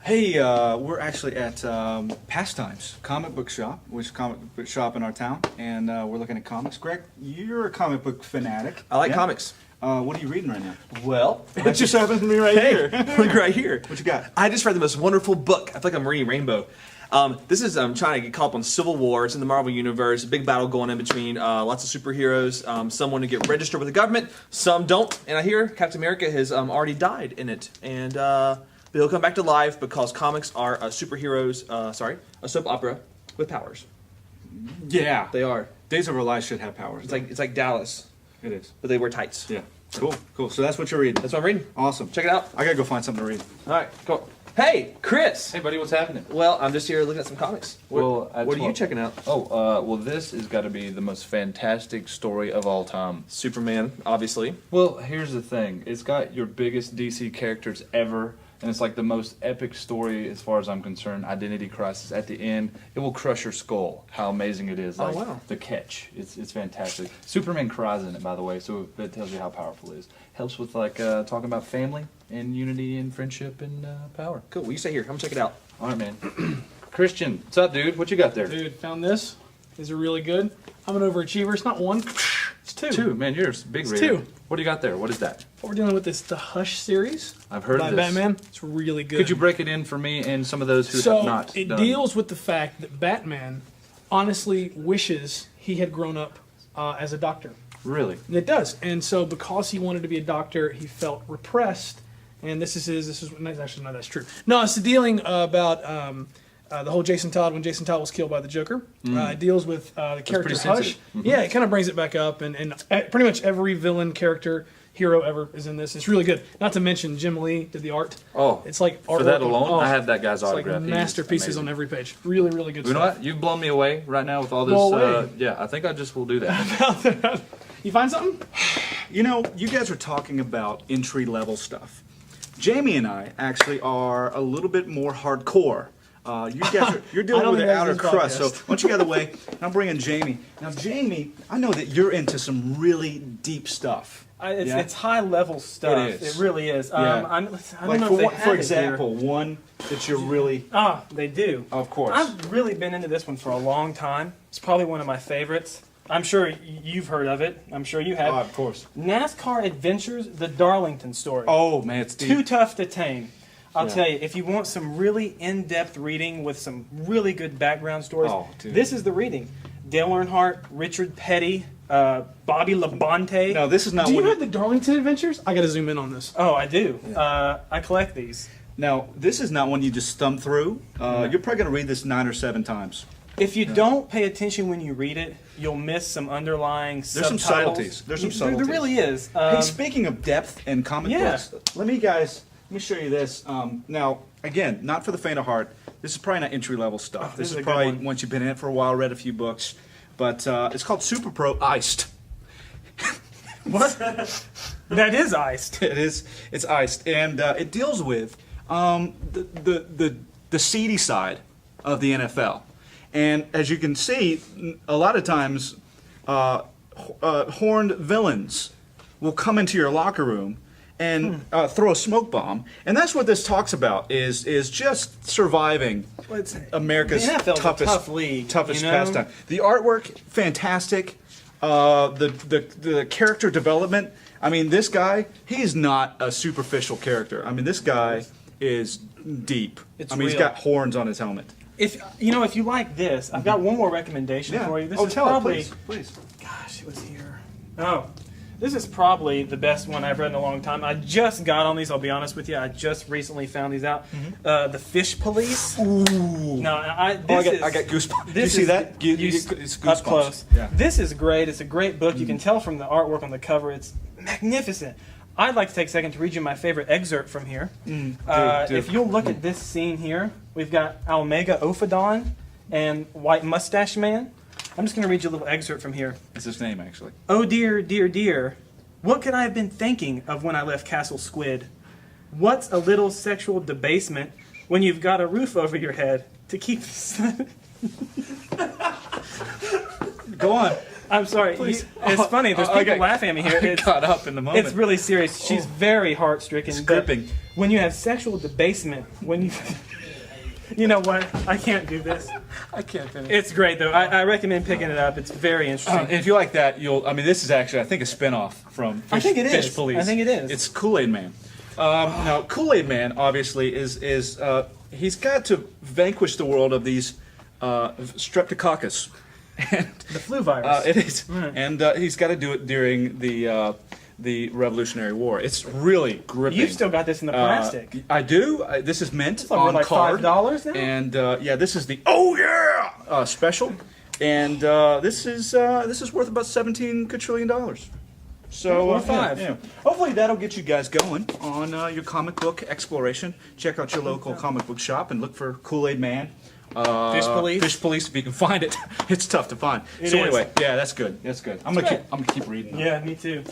Hey, we're actually at Pastimes Comic Book Shop, which is a comic book shop in our town, and we're looking at comics. Greg, you're a comic book fanatic. I like comics. What are you reading right now? Well, It just happened to me right here. look right here. What you got? I just read the most wonderful book. I feel like I'm reading Rainbow. This is trying to get caught up on Civil War. It's in the Marvel Universe. A big battle going in between lots of superheroes. Some want to get registered with the government. Some don't. And I hear Captain America has already died in it. And but he'll come back to life because comics are a soap opera with powers. Yeah. They are. Days of Our Lives should have powers. It's like Dallas, It is. but they wear tights. Yeah. Cool, cool. So that's what you're reading. That's what I'm reading. Awesome. Check it out. I gotta go find something to read. All right, cool. Hey, Chris. Hey, buddy, what's happening? Well, I'm just here looking at some comics. What are you well, checking out? well, this has got to be the most fantastic story of all time. Superman, obviously. Well, here's the thing. It's got your biggest DC characters ever, and it's like the most epic story as far as I'm concerned. Identity Crisis at the end. It will crush your skull. How amazing it is. Like, wow. The catch. It's fantastic. Superman cries in it, by the way, so that tells you how powerful it is. Helps with, like, talking about family and unity and friendship and power. Cool. Well, you stay here. Come check it out. All right, man. Christian, what's up, dude? What you got there? Dude, found this. These are really good. I'm an overachiever. It's not one, it's two. Two, man, you're a big It's reader. two. What do you got there? What is that? What we're dealing with is the Hush series I've heard by of this. Batman. It's really good. Could you break it in for me and some of those who So have not it done? deals with the fact that Batman honestly wishes he had grown up as a doctor. Really? And it does. And so because he wanted to be a doctor, he felt repressed. And this is actually, no, that's true. No, it's dealing about the whole Jason Todd, when Jason Todd was killed by the Joker. It deals with the character pretty Hush. sensitive. Mm-hmm. Yeah, it kind of brings it back up. And pretty much every villain character, hero ever is in this. It's really good. Not to mention Jim Lee did the art. Oh, It's like for artwork that alone, on- I have that guy's It's like autograph. He is masterpieces amazing. on every page. Really, really good You know stuff. what? You've blown me away right now with all this. Blow away. Yeah, I think I just will do that. You find something? You know, you guys were talking about entry-level stuff. Jamie and I actually are a little bit more hardcore. You guys you're I dealing don't with the think that's outer this crust. So podcast. once you get out of the way, I'm bringing Jamie. Now, Jamie, I know that you're into some really deep stuff. Yeah? It's high level stuff. It is. It really is. Yeah. I don't Like know if they for have it example, one that you're really, here. They do. of course. I've really been into this one for a long time. It's probably one of my favorites. I'm sure you've heard of it. I'm sure you have. of course. NASCAR Adventures: The Darlington Story. Oh man, it's deep. Too tough to tame. I'll Yeah. tell you, if you want some really in-depth reading with some really good background stories, Oh, dude. this is the reading. Dale Earnhardt, Richard Petty, Bobby Labonte. No, this is not Do you one. have the Darlington Adventures? I got to zoom in on this. Oh, I do. I collect these. Now, this is not one you just thumb through. You're probably going to read this 9 or 7 times. If you don't pay attention when you read it, you'll miss some underlying There's some subtitles. subtleties. There's some There subtleties. really is. Hey, speaking of depth and comic yeah. books, let me show you this. Now, again, not for the faint of heart. This is probably not entry level stuff. Oh, this this is is a good probably one. once you've been in it for a while, read a few books. But it's called Super Pro Iced. What? That is iced. It is. It's iced, and it deals with the seedy side of the NFL. And as you can see, a lot of times, horned villains will come into your locker room and throw a smoke bomb, and that's what this talks about. Is just surviving Well, it's- America's the NFL's a toughest tough league, toughest you know? pastime. The artwork, fantastic. The character development. I mean, this guy, he's not a superficial character. I mean, this guy is deep. It's I mean, he's real. got horns on his helmet. If you like this, I've got one more recommendation for you. This is tell probably, it, please. gosh, it was here. Oh, this is probably the best one I've read in a long time. I just got on these. I'll be honest with you. I just recently found these out. The Fish Police. Ooh. No, I got goosebumps. Do you This see is that? it's It's up close. Yeah. This is great. It's a great book. You can tell from the artwork on the cover. It's magnificent. I'd like to take a second to read you my favorite excerpt from here. do. If you'll look at this scene here, we've got Almega Ophodon and White Mustache Man. I'm just going to read you a little excerpt from here. It's his name, actually. Oh dear, dear, dear, what could I have been thinking of when I left Castle Squid? What's a little sexual debasement when you've got a roof over your head to keep the sun? Go on. I'm sorry. Please. It's funny. There's people laughing at me here. I It's, caught up in the moment. it's really serious. She's very heart-stricken. It's but gripping. When you have sexual debasement, when you... You know what? I can't do this. I can't finish. It's great, though. I recommend picking it up. It's very interesting. And if you like that, you'll. I mean, this is actually, I think, a spinoff from Fish, I think it Fish is. Police. I think it is. It's Kool-Aid Man. Now, Kool-Aid Man obviously is he's got to vanquish the world of these streptococcus. And, The flu virus. it is, Right. and he's got to do it during the Revolutionary War. It's really gripping. You've still got this in the plastic. I do. This is mint like, on like card. $5 now? And yeah, this is the special, and this is worth about $17 quadrillion. So Or five. yeah. Hopefully that'll get you guys going on your comic book exploration. Check out your local comic book shop and look for Kool-Aid Man. Fish Police. Fish Police, if you can find it. It's tough to find. It so is. anyway, yeah, that's good. That's good. I'm gonna keep reading. Yeah, me too.